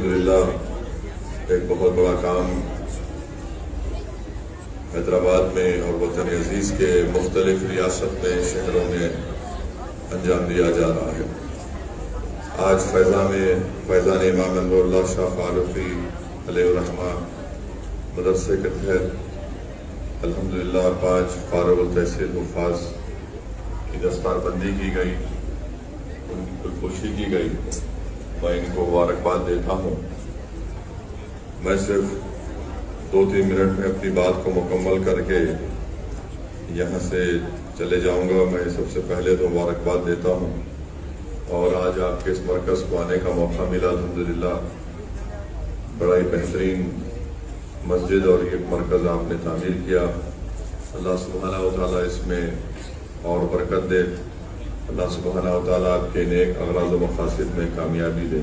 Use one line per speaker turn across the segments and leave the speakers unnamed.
الحمدللہ ایک بہت بڑا کام حیدرآباد میں اور وطن عزیز کے مختلف ریاست میں شہروں میں انجام دیا جا رہا ہے۔ آج فیضان امام انور اللہ شاہ فاروقی علیہ الرحمہ مدرسے کے تحت الحمدللہ 5 فارغ التحصیل حفاظ کی دستار بندی کی گئی، ان کی خوشی کی گئی۔ میں ان کو مبارکباد دیتا ہوں۔ میں صرف 2-3 منٹ میں اپنی بات کو مکمل کر کے یہاں سے چلے جاؤں گا۔ میں سب سے پہلے تو مبارکباد دیتا ہوں، اور آج آپ کے اس مرکز کو آنے کا موقع ملا الحمدللہ۔ بڑا ہی بہترین مسجد اور یہ مرکز آپ نے تعمیر کیا۔ اللہ سبحانہ و تعالیٰ اس میں اور برکت دے۔ اللہ سبحانہ و تعالیٰ آپ کے نیک اغراض و مقاصد میں کامیابی دے۔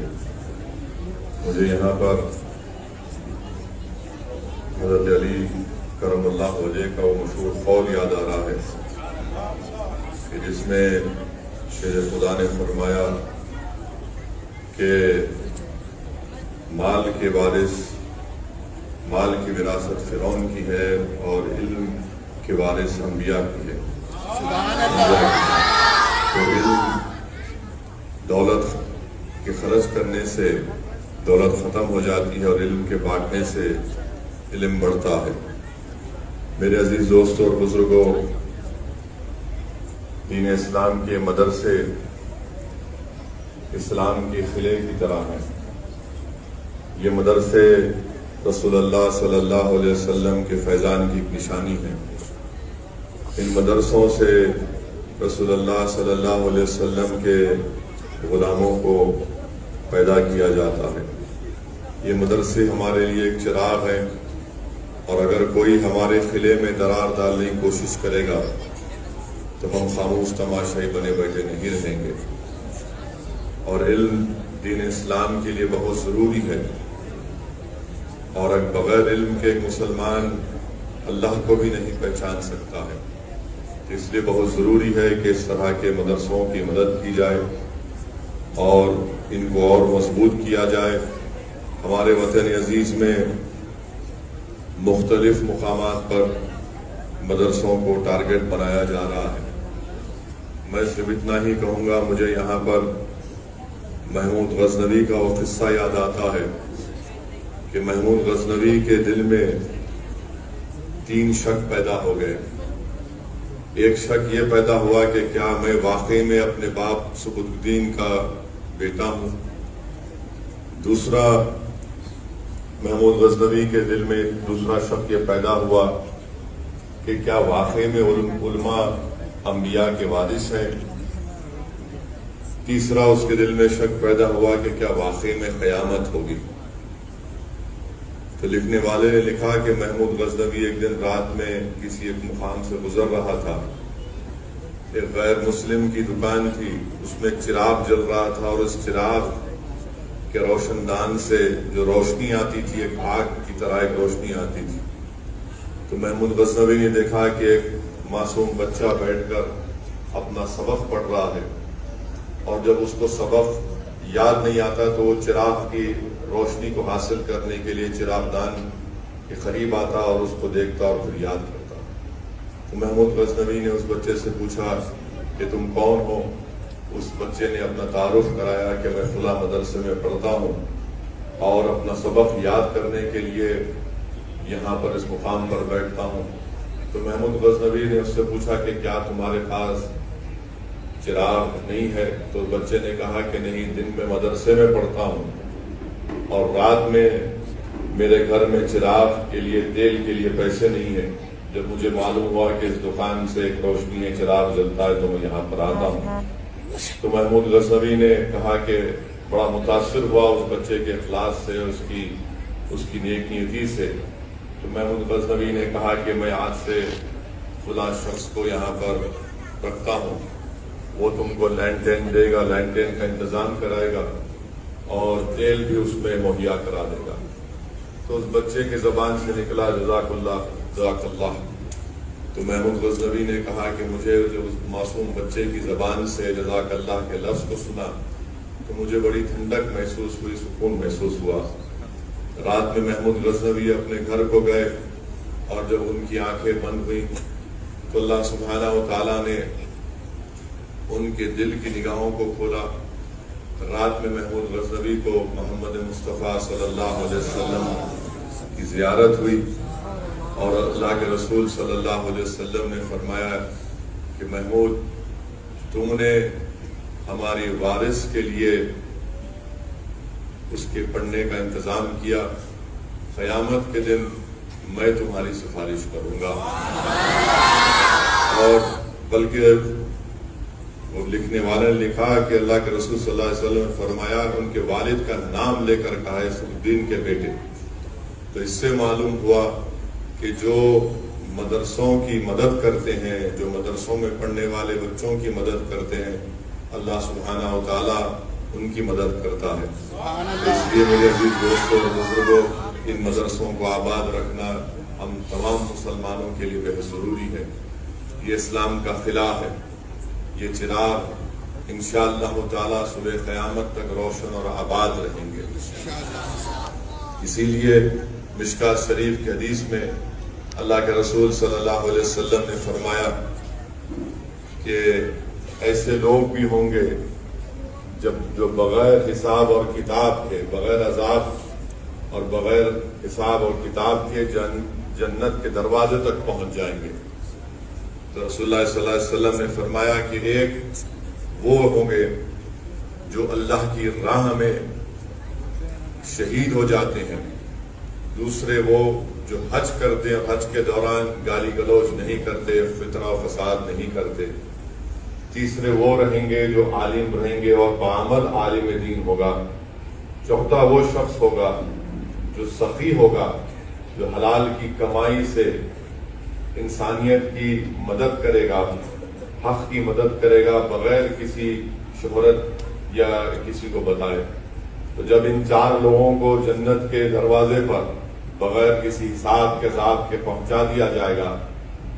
مجھے یہاں پر حضرت علی کرم اللہ وجہ کا وہ مشہور قول یاد آ رہا ہے کہ جس میں شیر خدا نے فرمایا کہ مال کے وارث، مال کی وراثت فرعون کی ہے اور علم کے وارث انبیاء کی ہے۔ تو علم، دولت کے خرچ کرنے سے دولت ختم ہو جاتی ہے اور علم کے بانٹنے سے علم بڑھتا ہے۔ میرے عزیز دوستوں اور بزرگوں، دین اسلام کے مدرسے اسلام کے قلعے کی طرح ہیں۔ یہ مدرسے رسول اللہ صلی اللہ علیہ وسلم کے فیضان کی نشانی ہیں۔ ان مدرسوں سے رسول اللہ صلی اللہ علیہ وسلم کے غلاموں کو پیدا کیا جاتا ہے۔ یہ مدرسے ہمارے لیے ایک چراغ ہے، اور اگر کوئی ہمارے قلعے میں درار ڈالنے کی کوشش کرے گا تو ہم خاموش تماشائی بنے بیٹھے نہیں رہیں گے۔ اور علم دین اسلام کے لیے بہت ضروری ہے، اور بغیر علم کے ایک مسلمان اللہ کو بھی نہیں پہچان سکتا ہے۔ اس لیے بہت ضروری ہے کہ اس طرح کے مدرسوں کی مدد کی جائے اور ان کو اور مضبوط کیا جائے۔ ہمارے وطن عزیز میں مختلف مقامات پر مدرسوں کو ٹارگٹ بنایا جا رہا ہے۔ میں صرف اتنا ہی کہوں گا، مجھے یہاں پر محمود غزنوی کا وہ قصہ یاد آتا ہے کہ محمود غزنوی کے دل میں 3 شک پیدا ہو گئے۔ ایک شک یہ پیدا ہوا کہ کیا میں واقعی میں اپنے باپ سبکت الدین کا بیٹا ہوں۔ دوسرا، محمود غزنوی کے دل میں دوسرا شک یہ پیدا ہوا کہ کیا واقعی میں علماء انبیاء کے وارث ہیں۔ تیسرا، اس کے دل میں شک پیدا ہوا کہ کیا واقعی میں قیامت ہوگی۔ تو لکھنے والے نے لکھا کہ محمود غزنوی ایک دن رات میں کسی ایک مقام سے گزر رہا تھا۔ ایک غیر مسلم کی دکان تھی، اس میں ایک چراغ جل رہا تھا، اور اس چراغ کے روشن دان سے جو روشنی آتی تھی ایک آگ کی طرح ایک روشنی آتی تھی۔ تو محمود غزنوی نے دیکھا کہ ایک معصوم بچہ بیٹھ کر اپنا سبق پڑھ رہا ہے، اور جب اس کو سبق یاد نہیں آتا تو وہ چراغ کی روشنی کو حاصل کرنے کے لیے چراغ دان کے قریب آتا اور اس کو دیکھتا اور پھر یاد کرتا۔ تو محمود غزنوی نے اس بچے سے پوچھا کہ تم کون ہو؟ اس بچے نے اپنا تعارف کرایا کہ میں فلاں مدرسے میں پڑھتا ہوں اور اپنا سبق یاد کرنے کے لیے یہاں پر اس مقام پر بیٹھتا ہوں۔ تو محمود غزنوی نے اس سے پوچھا کہ کیا تمہارے پاس چراغ نہیں ہے؟ تو بچے نے کہا کہ نہیں، دن میں مدرسے میں پڑھتا ہوں اور رات میں میرے گھر میں چراغ کے لیے، تیل کے لیے پیسے نہیں ہیں۔ جب مجھے معلوم ہوا کہ اس دکان سے ایک روشنی ہے، چراغ جلتا ہے، تو میں یہاں پر آتا ہوں۔ تو محمود غزنوی نے کہا کہ بڑا متاثر ہوا اس بچے کے اخلاص سے، اس کی نیک نیتی سے۔ تو محمود غزنوی نے کہا کہ میں آج سے فلاں شخص کو یہاں پر رکھتا ہوں، وہ تم کو لینٹین دے گا، لینٹین کا انتظام کرائے گا اور تیل بھی اس میں مہیا کرا دے گا۔ تو اس بچے کی زبان سے نکلا جزاک اللہ جزاک اللہ۔ تو محمود غزنوی نے کہا کہ مجھے جو اس معصوم بچے کی زبان سے جزاک اللہ کے لفظ کو سنا تو مجھے بڑی ٹھنڈک محسوس ہوئی، سکون محسوس ہوا۔ رات میں محمود غزنوی اپنے گھر کو گئے اور جب ان کی آنکھیں بند ہوئیں تو اللہ سبحانہ و تعالیٰ نے ان کے دل کی نگاہوں کو کھولا۔ رات میں محمود غزنوی کو محمد مصطفیٰ صلی اللہ علیہ وسلم کی زیارت ہوئی اور اللہ کے رسول صلی اللہ علیہ وسلم نے فرمایا کہ محمود، تم نے ہماری وارث کے لیے اس کے پڑھنے کا انتظام کیا، قیامت کے دن میں تمہاری سفارش کروں گا۔ اور بلکہ وہ لکھنے والے نے لکھا کہ اللہ کے رسول صلی اللہ علیہ وسلم نے فرمایا، ان کے والد کا نام لے کر کہا ہے صفدین کے بیٹے۔ تو اس سے معلوم ہوا کہ جو مدرسوں کی مدد کرتے ہیں، جو مدرسوں میں پڑھنے والے بچوں کی مدد کرتے ہیں، اللہ سبحانہ و تعالیٰ ان کی مدد کرتا ہے۔ اس لیے میرے عزیز دوستوں اور بزرگوں، ان مدرسوں کو آباد رکھنا ہم تمام مسلمانوں کے لیے بہت ضروری ہے۔ یہ اسلام کا خلا ہے، یہ چراغ انشاءاللہ تعالیٰ صبح قیامت تک روشن اور آباد رہیں گے۔ اسی لیے مشکات شریف کی حدیث میں اللہ کے رسول صلی اللہ علیہ وسلم نے فرمایا کہ ایسے لوگ بھی ہوں گے جو بغیر حساب اور کتاب کے، بغیر عذاب اور بغیر حساب اور کتاب کے جنت کے دروازے تک پہنچ جائیں گے۔ تو رسول اللہ صلی اللہ علیہ وسلم نے فرمایا کہ ایک وہ ہوں گے جو اللہ کی راہ میں شہید ہو جاتے ہیں، دوسرے وہ جو حج کرتے ہیں، حج کے دوران گالی گلوچ نہیں کرتے، فتنہ و فساد نہیں کرتے، تیسرے وہ رہیں گے جو عالم رہیں گے اور بعمل عالم دین ہوگا، چوتھا وہ شخص ہوگا جو سخی ہوگا، جو حلال کی کمائی سے انسانیت کی مدد کرے گا، حق کی مدد کرے گا بغیر کسی شہرت یا کسی کو بتائے۔ تو جب ان چار لوگوں کو جنت کے دروازے پر بغیر کسی حساب کے عذاب کے پہنچا دیا جائے گا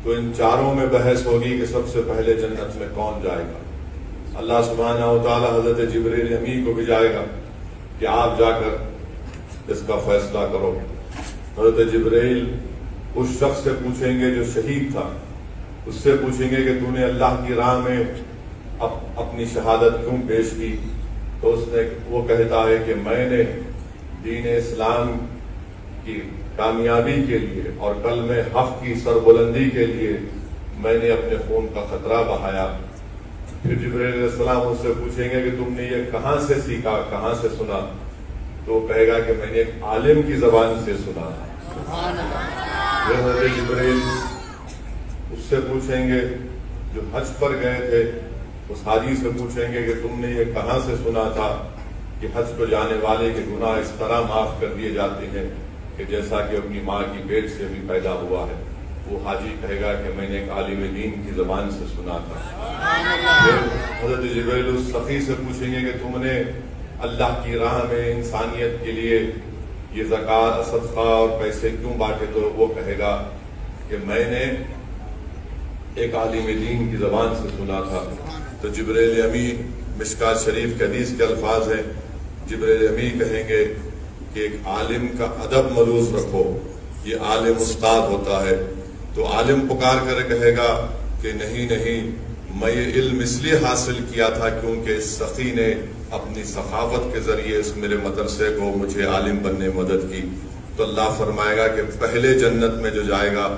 تو ان چاروں میں بحث ہوگی کہ سب سے پہلے جنت میں کون جائے گا۔ اللہ سبحانہ و تعالی حضرت جبریل امین کو بھیجائے گا کہ آپ جا کر اس کا فیصلہ کرو۔ حضرت جبریل اس شخص سے پوچھیں گے جو شہید تھا، اس سے پوچھیں گے کہ تو نے اللہ کی راہ میں اپنی شہادت کیوں پیش کی؟ تو وہ کہتا ہے کہ میں نے دین اسلام کی کامیابی کے لیے اور کلمہ حق کی سربلندی کے لیے میں نے اپنے خون کا خطرہ بہایا۔ پھر جبرائیل علیہ السلام اس سے پوچھیں گے کہ تم نے یہ کہاں سے سیکھا، کہاں سے سنا؟ تو وہ کہے گا کہ میں نے ایک عالم کی زبان سے سنا۔ پھر حضرت جبرائیل اس سے پوچھیں گے جو حج پر گئے تھے، اس حاجی سے پوچھیں گے کہ تم نے یہ کہاں سے سنا تھا کہ حج کو جانے والے کے گناہ اس طرح معاف کر دیے جاتے ہیں کہ جیسا کہ اپنی ماں کی پیٹ سے بھی پیدا ہوا ہے؟ وہ حاجی کہے گا کہ میں نے ایک عالم دین کی زبان سے سنا تھا۔ پھر حضرت جبرائیل اس سخی سے پوچھیں گے کہ تم نے اللہ کی راہ میں انسانیت کے لیے یہ زکوٰۃ، صدقہ اور پیسے کیوں بانٹے؟ تو وہ کہے گا کہ میں نے ایک عالم دین کی زبان سے سنا تھا۔ تو جبرائیل امین، مشکات شریف کے حدیث کے الفاظ ہیں، جبرائیل امین کہیں گے کہ ایک عالم کا ادب ملوز رکھو، یہ عالم استاد ہوتا ہے۔ تو عالم پکار کر کہے گا کہ نہیں نہیں، میں یہ علم اس لیے حاصل کیا تھا کیونکہ اس سخی نے اپنی سخاوت کے ذریعے اس میرے مدرسے کو، مجھے عالم بننے میں مدد کی۔ تو اللہ فرمائے گا کہ پہلے جنت میں جو جائے گا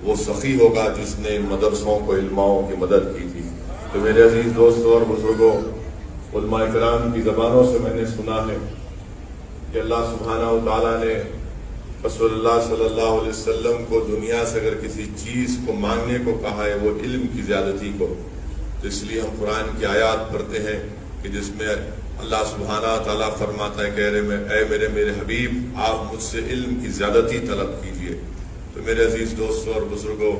وہ سخی ہوگا جس نے مدرسوں کو، علماؤں کی مدد کی تھی۔ تو میرے عزیز دوستوں اور بزرگوں، علماء کرام کی زبانوں سے میں نے سنا ہے کہ اللہ سبحانہ و تعالیٰ نے رسول اللہ صلی اللہ علیہ وسلم کو دنیا سے اگر کسی چیز کو مانگنے کو کہا ہے وہ علم کی زیادتی کو، تو اس لیے ہم قرآن کی آیات پڑھتے ہیں کہ جس میں اللہ سبحانہ و تعالیٰ فرماتا ہے کہ اے میرے حبیب، آپ مجھ سے علم کی زیادتی طلب کیجیے۔ تو میرے عزیز دوستوں اور بزرگوں،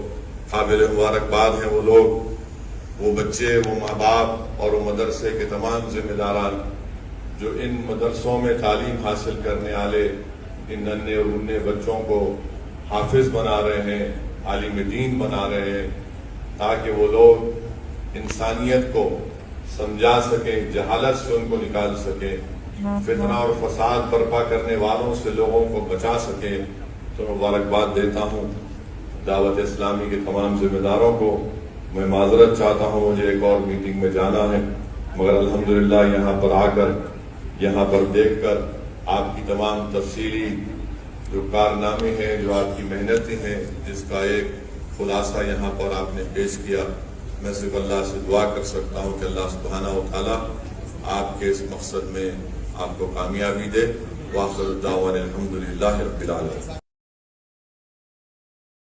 قابل مبارکباد ہیں وہ لوگ، وہ بچے، وہ ماں باپ اور وہ مدرسے کے تمام ذمہ داران جو ان مدرسوں میں تعلیم حاصل کرنے والے ان ننھے اور منھے بچوں کو حافظ بنا رہے ہیں، عالم دین بنا رہے ہیں، تاکہ وہ لوگ انسانیت کو سمجھا سکیں، جہالت سے ان کو نکال سکیں، فتنہ اور فساد برپا کرنے والوں سے لوگوں کو بچا سکیں، تو مبارکباد دیتا ہوں دعوت اسلامی کے تمام ذمہ داروں کو۔ میں معذرت چاہتا ہوں، مجھے ایک اور میٹنگ میں جانا ہے، مگر الحمدللہ یہاں پر آ کر، یہاں پر دیکھ کر آپ کی تمام تفصیلی جو کارنامے ہیں، جو آپ کی محنتیں ہیں، جس کا ایک خلاصہ یہاں پر آپ نے پیش کیا، میں صرف اللہ سے دعا کر سکتا ہوں کہ اللہ سبحانہ و تعالیٰ آپ کے اس مقصد میں آپ کو کامیابی دے۔ وآخر دعوانا الحمدللہ رب العالمین۔